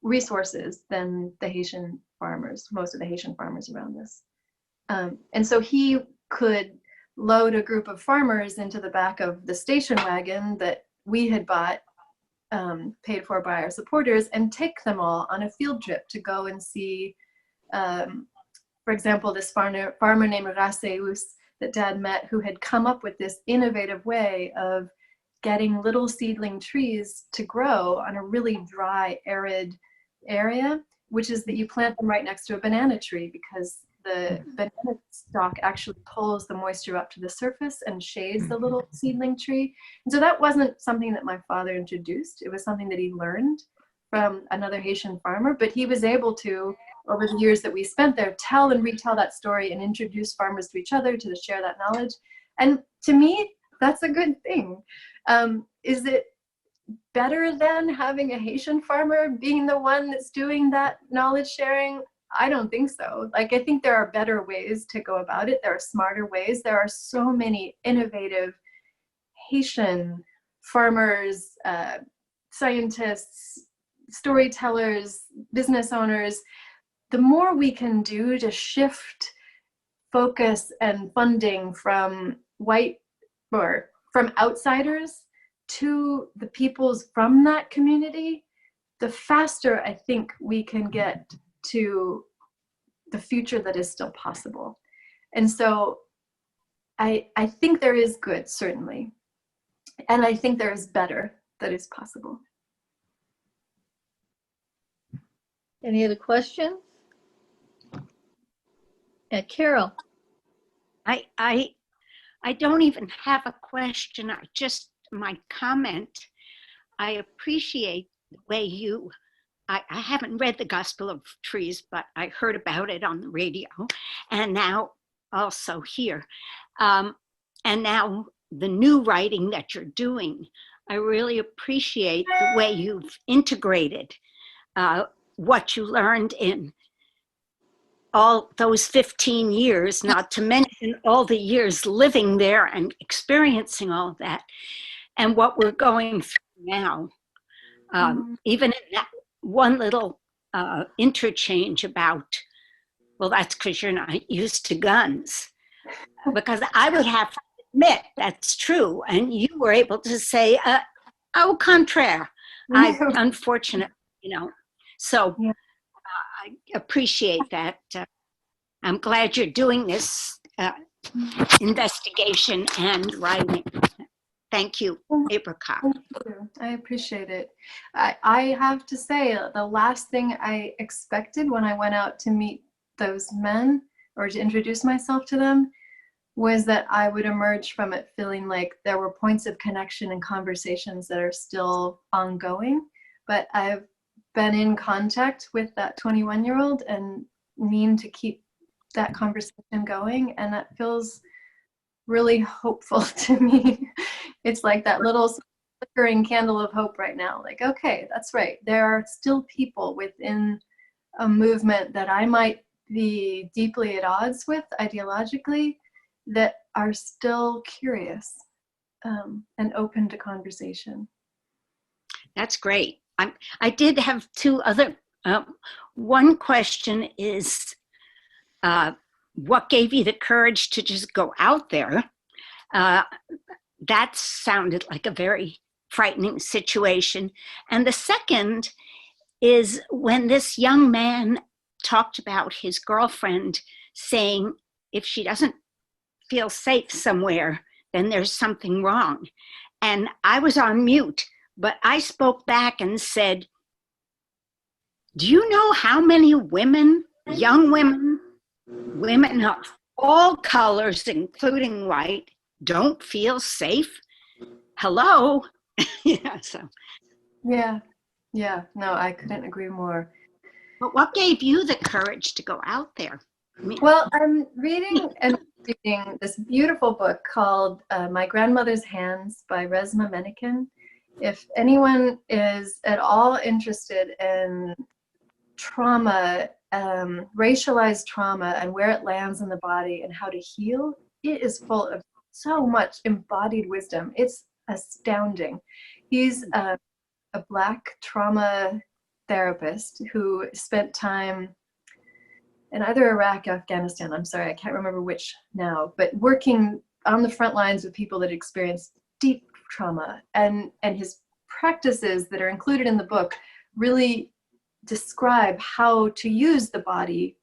resources than the Haitian farmers, most of the Haitian farmers around us. And so he could load a group of farmers into the back of the station wagon that we had bought, paid for by our supporters, and take them all on a field trip to go and see, for example, this farmer named Raseus that Dad met, who had come up with this innovative way of getting little seedling trees to grow on a really dry, arid area, which is that you plant them right next to a banana tree, because the banana stalk actually pulls the moisture up to the surface and shades the little seedling tree. And so that wasn't something that my father introduced. It was something that he learned from another Haitian farmer, but he was able to, over the years that we spent there, tell and retell that story and introduce farmers to each other, to share that knowledge. And to me, that's a good thing. Is it better than having a Haitian farmer being the one that's doing that knowledge sharing? I don't think so. Like, I think there are better ways to go about it. There are smarter ways. There are so many innovative Haitian farmers, scientists, storytellers, business owners. The more we can do to shift focus and funding from white or from outsiders to the peoples from that community, the faster I think we can get to the future that is still possible. And so I think there is good, certainly. And I think there is better that is possible. Any other questions? Yeah, Carol. I don't even have a question. Just my comment. I appreciate the way I haven't read The Gospel of Trees, but I heard about it on the radio and now also here. And now the new writing that you're doing, I really appreciate the way you've integrated what you learned in all those 15 years, not to mention all the years living there and experiencing all of that, and what we're going through now. Even in that one little interchange about, well, that's because you're not used to guns. Because I would have to admit that's true, and you were able to say, au contraire. Unfortunate, So I appreciate that. I'm glad you're doing this investigation and writing. Thank you, Apricot. Thank you. I appreciate it. I have to say, the last thing I expected when I went out to meet those men or to introduce myself to them was that I would emerge from it feeling like there were points of connection and conversations that are still ongoing. But I've been in contact with that 21-year-old and mean to keep that conversation going, and that feels really hopeful to me. It's like that little flickering candle of hope right now. Like, okay, that's right. There are still people within a movement that I might be deeply at odds with ideologically that are still curious and open to conversation. That's great. I did have two other, one question is, what gave you the courage to just go out there? That sounded like a very frightening situation. And the second is when this young man talked about his girlfriend saying, if she doesn't feel safe somewhere, then there's something wrong. And I was on mute, but I spoke back and said, do you know how many women, young women, women of all colors, including white, don't feel safe? Hello? Yeah, no, I couldn't agree more. But what gave you the courage to go out there? Well, I'm reading this beautiful book called My Grandmother's Hands by Resmaa Menakem. If anyone is at all interested in trauma, racialized trauma and where it lands in the body and how to heal, it is full of so much embodied wisdom. It's astounding. He's a Black trauma therapist who spent time in either Iraq or Afghanistan, I'm sorry, I can't remember which now, but working on the front lines with people that experienced deep trauma. And his practices that are included in the book really describe how to use the body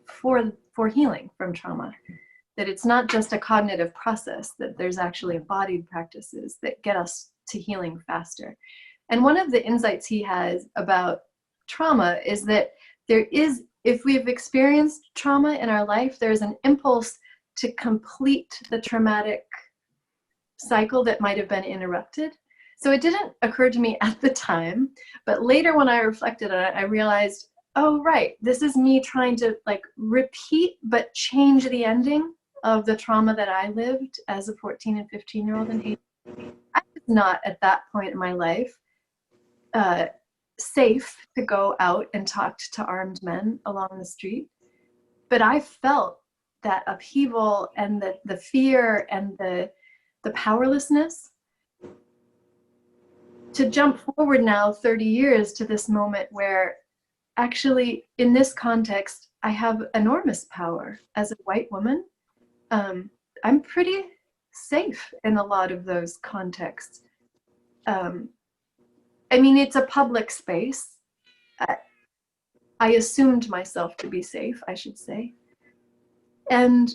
for healing from trauma. That it's not just a cognitive process, that there's actually embodied practices that get us to healing faster. And one of the insights he has about trauma is that there is, if we've experienced trauma in our life, there's an impulse to complete the traumatic cycle that might have been interrupted. So it didn't occur to me at the time, but later when I reflected on it, I realized, oh, right, this is me trying to like repeat but change the ending of the trauma that I lived as a 14 and 15-year-old in Haiti. I was not at that point in my life safe to go out and talk to armed men along the street. But I felt that upheaval and the fear and the powerlessness. To jump forward now 30 years to this moment where actually in this context, I have enormous power as a white woman. I'm pretty safe in a lot of those contexts. I mean, it's a public space. I assumed myself to be safe, I should say. And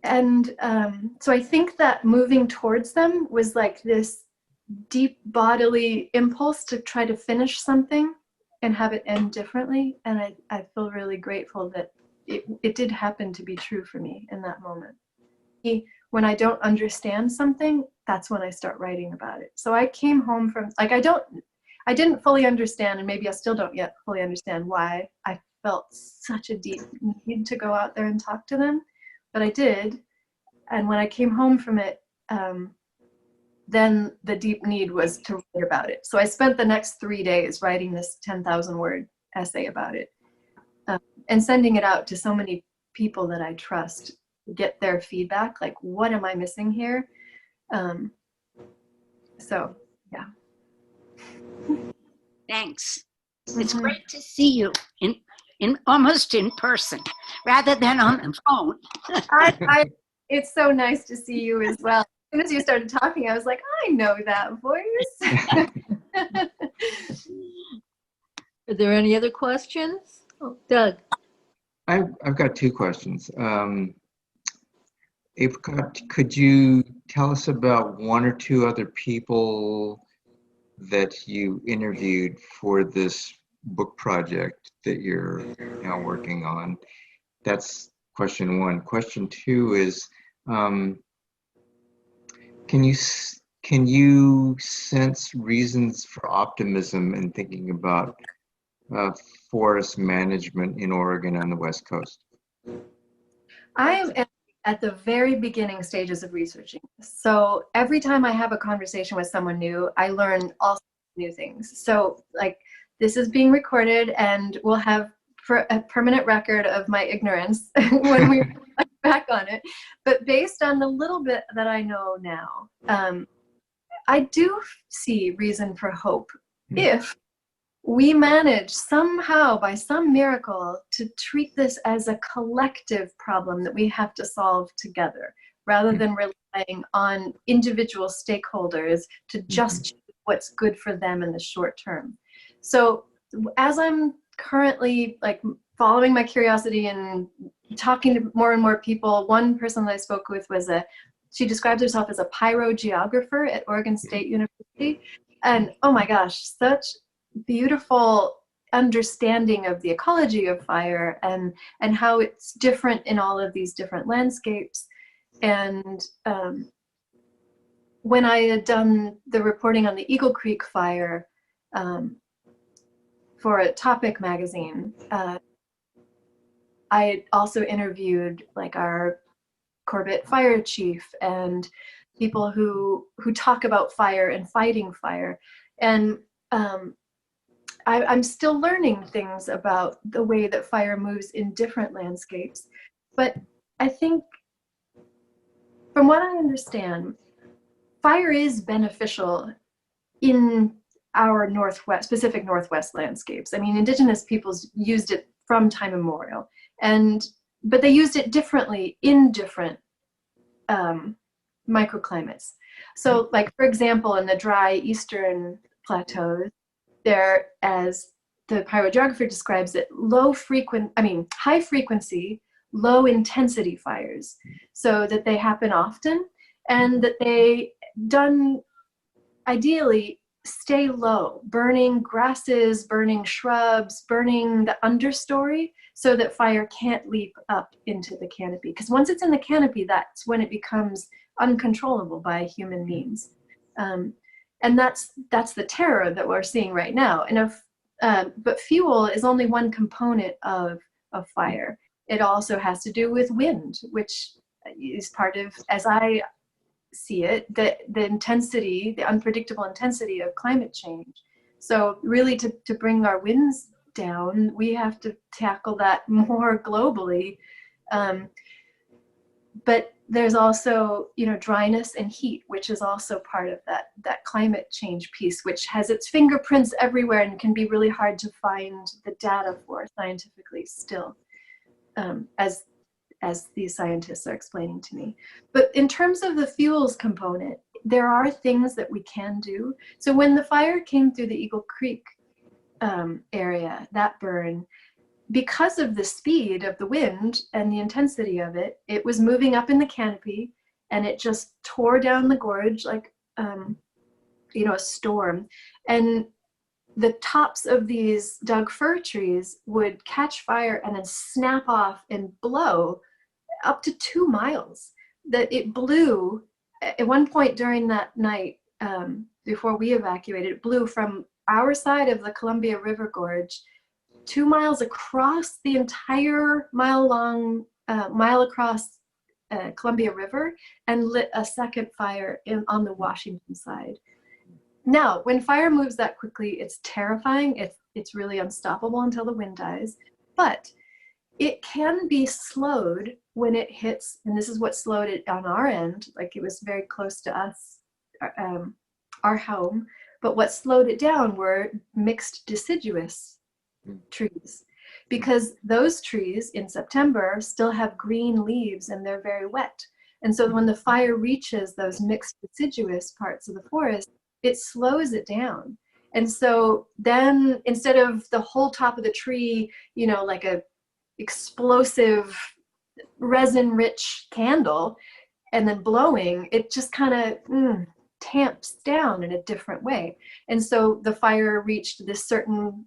so I think that moving towards them was like this deep bodily impulse to try to finish something and have it end differently. And I feel really grateful that it did happen to be true for me in that moment. When I don't understand something, that's when I start writing about it. So I came home from, like, I didn't fully understand, and maybe I still don't yet fully understand why I felt such a deep need to go out there and talk to them, but I did. And when I came home from it, then the deep need was to write about it. So I spent the next 3 days writing this 10,000 word essay about it, and sending it out to so many people that I trust, get their feedback, like, what am I missing here? So, yeah. Thanks. It's great to see you in almost in person rather than on the phone. It's so nice to see you as well. As soon as you started talking, I was like, I know that voice. Are there any other questions? Oh, Doug. I've got two questions. Apricot, could you tell us about one or two other people that you interviewed for this book project that you're now working on? That's question one. Question two is, can you sense reasons for optimism in thinking about forest management in Oregon on the West Coast? I'm at the very beginning stages of researching this. So every time I have a conversation with someone new, I learn all new things. So, like, this is being recorded and we'll have a permanent record of my ignorance when we look back on it. But based on the little bit that I know now, I do see reason for hope if we manage somehow, by some miracle, to treat this as a collective problem that we have to solve together, rather than relying on individual stakeholders to just choose what's good for them in the short term. So as I'm currently, like, following my curiosity and talking to more and more people, one person that I spoke with was she describes herself as a pyrogeographer at Oregon State University. And oh my gosh, such beautiful understanding of the ecology of fire and how it's different in all of these different landscapes. And when I had done the reporting on the Eagle Creek fire for a Topic magazine, I also interviewed, like, our Corbett fire chief and people who talk about fire and fighting fire. And I'm still learning things about the way that fire moves in different landscapes. But I think, from what I understand, fire is beneficial in our Pacific Northwest landscapes. I mean, indigenous peoples used it from time immemorial, but they used it differently in different microclimates. So, like, for example, in the dry eastern plateaus, there, as the pyrogeographer describes it, high frequency, low intensity fires, so that they happen often and that they, done ideally, stay low, burning grasses, burning shrubs, burning the understory, so that fire can't leap up into the canopy. Because once it's in the canopy, that's when it becomes uncontrollable by human means. And that's the terror that we're seeing right now. And but fuel is only one component of fire. It also has to do with wind, which is part of, as I see it, the intensity, the unpredictable intensity of climate change. So really to bring our winds down, we have to tackle that more globally. But there's also, dryness and heat, which is also part of that climate change piece, which has its fingerprints everywhere and can be really hard to find the data for scientifically still, as these scientists are explaining to me. But in terms of the fuels component, there are things that we can do. So when the fire came through the Eagle Creek area, that burn, because of the speed of the wind and the intensity of it, it was moving up in the canopy, and it just tore down the gorge like, a storm. And the tops of these Doug fir trees would catch fire and then snap off and blow up to 2 miles. That it blew at one point during that night, before we evacuated, it blew from our side of the Columbia River Gorge 2 miles across the entire mile across Columbia River, and lit a second fire on the Washington side. Now, when fire moves that quickly, it's terrifying. It's really unstoppable until the wind dies. But it can be slowed when it hits, and this is what slowed it on our end, like it was very close to us, our home. But what slowed it down were mixed deciduous trees, because those trees in September still have green leaves and they're very wet. And so when the fire reaches those mixed deciduous parts of the forest, it slows it down. And so then instead of the whole top of the tree, like a explosive resin-rich candle and then blowing, it just kind of tamps down in a different way. And so the fire reached this certain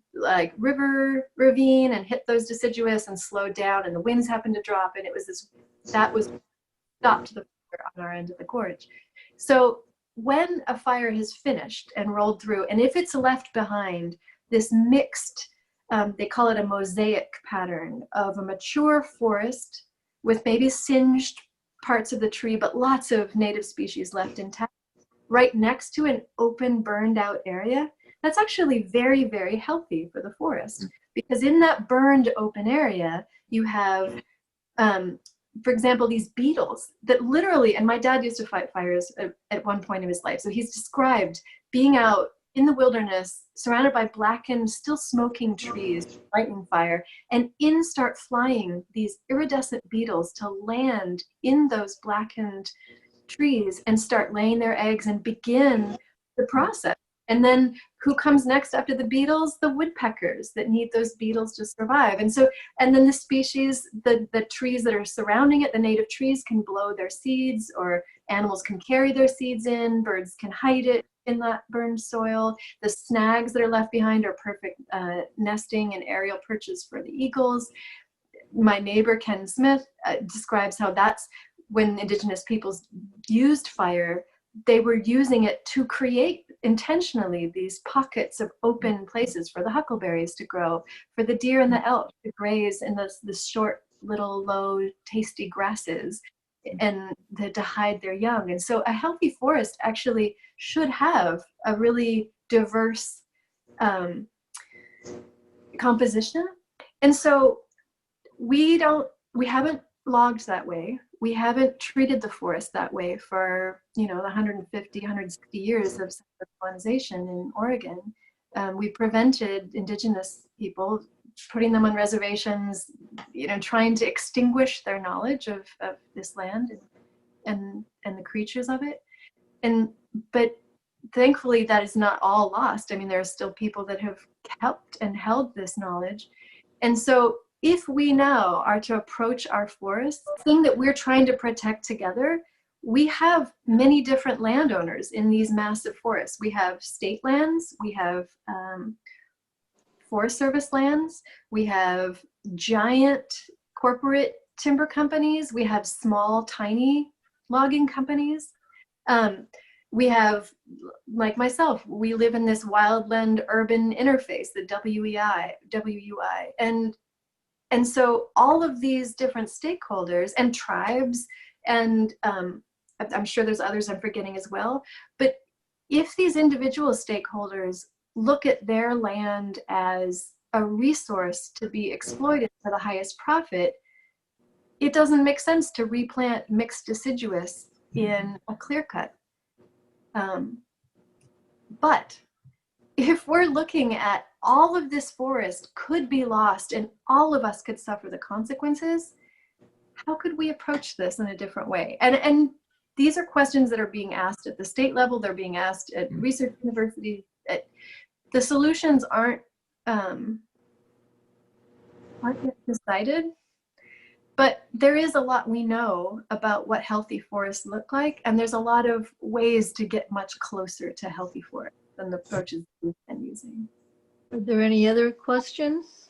river ravine and hit those deciduous and slowed down, and the winds happened to drop, and that was stopped the fire on our end of the gorge. So when a fire has finished and rolled through, and if it's left behind this mixed, they call it a mosaic pattern of a mature forest with maybe singed parts of the tree, but lots of native species left intact, right next to an open, burned out area, that's actually very, very healthy for the forest. Because in that burned open area, you have, for example, these beetles that literally, and my dad used to fight fires at one point in his life. So he's described being out in the wilderness, surrounded by blackened, still smoking trees, lightning fire, and in start flying these iridescent beetles to land in those blackened trees and start laying their eggs and begin the process. And then who comes next after the beetles? The woodpeckers that need those beetles to survive. And then the species, the trees that are surrounding it, the native trees can blow their seeds, or animals can carry their seeds in, birds can hide it in that burned soil. The snags that are left behind are perfect nesting and aerial perches for the eagles. My neighbor, Ken Smith, describes how that's when indigenous peoples used fire, they were using it to create intentionally these pockets of open places for the huckleberries to grow, for the deer and the elk to graze in the short, little, low, tasty grasses, and to hide their young. And so a healthy forest actually should have a really diverse composition. And so we haven't logged that way. We haven't treated the forest that way for, the 150, 160 years of colonization in Oregon. We prevented indigenous people, putting them on reservations, trying to extinguish their knowledge of this land and the creatures of it. But thankfully that is not all lost. I mean, there are still people that have kept and held this knowledge. And so if we now are to approach our forests, the thing that we're trying to protect together, we have many different landowners in these massive forests. We have state lands, we have Forest Service lands, we have giant corporate timber companies, we have small, tiny logging companies. We have, like myself, we live in this wildland urban interface, the WUI. And so all of these different stakeholders and tribes And I'm sure there's others I'm forgetting as well. But if these individual stakeholders look at their land as a resource to be exploited for the highest profit, it doesn't make sense to replant mixed deciduous in a clear cut. But if we're looking at all of this forest could be lost and all of us could suffer the consequences, how could we approach this in a different way? And these are questions that are being asked at the state level, they're being asked at research universities. The solutions aren't yet decided, but there is a lot we know about what healthy forests look like, and there's a lot of ways to get much closer to healthy forests than the approaches we've been using. Are there any other questions?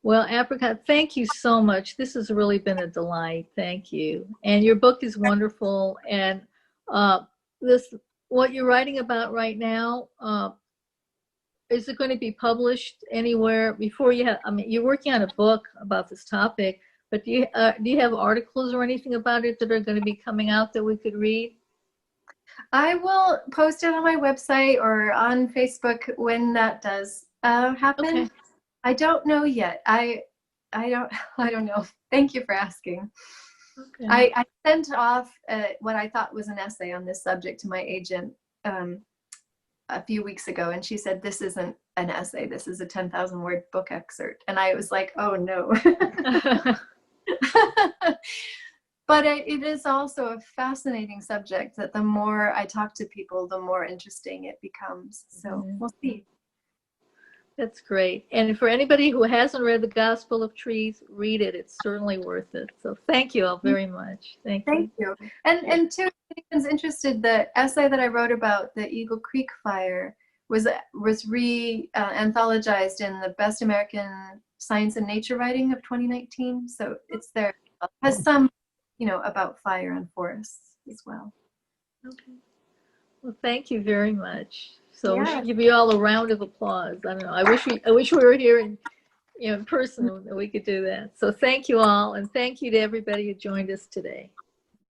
Well, Apricot, thank you so much. This has really been a delight. Thank you. And your book is wonderful. And what you're writing about right now, is it going to be published anywhere before you have, I mean, you're working on a book about this topic, but do you have articles or anything about it that are going to be coming out that we could read? I will post it on my website or on Facebook when that does happen. Okay. I don't know yet. I don't know. Thank you for asking. Okay. I sent off what I thought was an essay on this subject to my agent a few weeks ago, and she said, this isn't an essay, this is a 10,000 word book excerpt. And I was like, oh no. But it is also a fascinating subject that the more I talk to people, the more interesting it becomes. So we'll see. That's great. And for anybody who hasn't read The Gospel of Trees, read it. It's certainly worth it. So thank you all very much. Thank you. And too, if anyone's interested, the essay that I wrote about the Eagle Creek fire was anthologized in the Best American Science and Nature Writing of 2019. So it's there. It has some, about fire and forests as well. Okay. Well, thank you very much. So we Yeah. should give you all a round of applause. I don't know. I wish we were here in person that we could do that. So thank you all, and thank you to everybody who joined us today.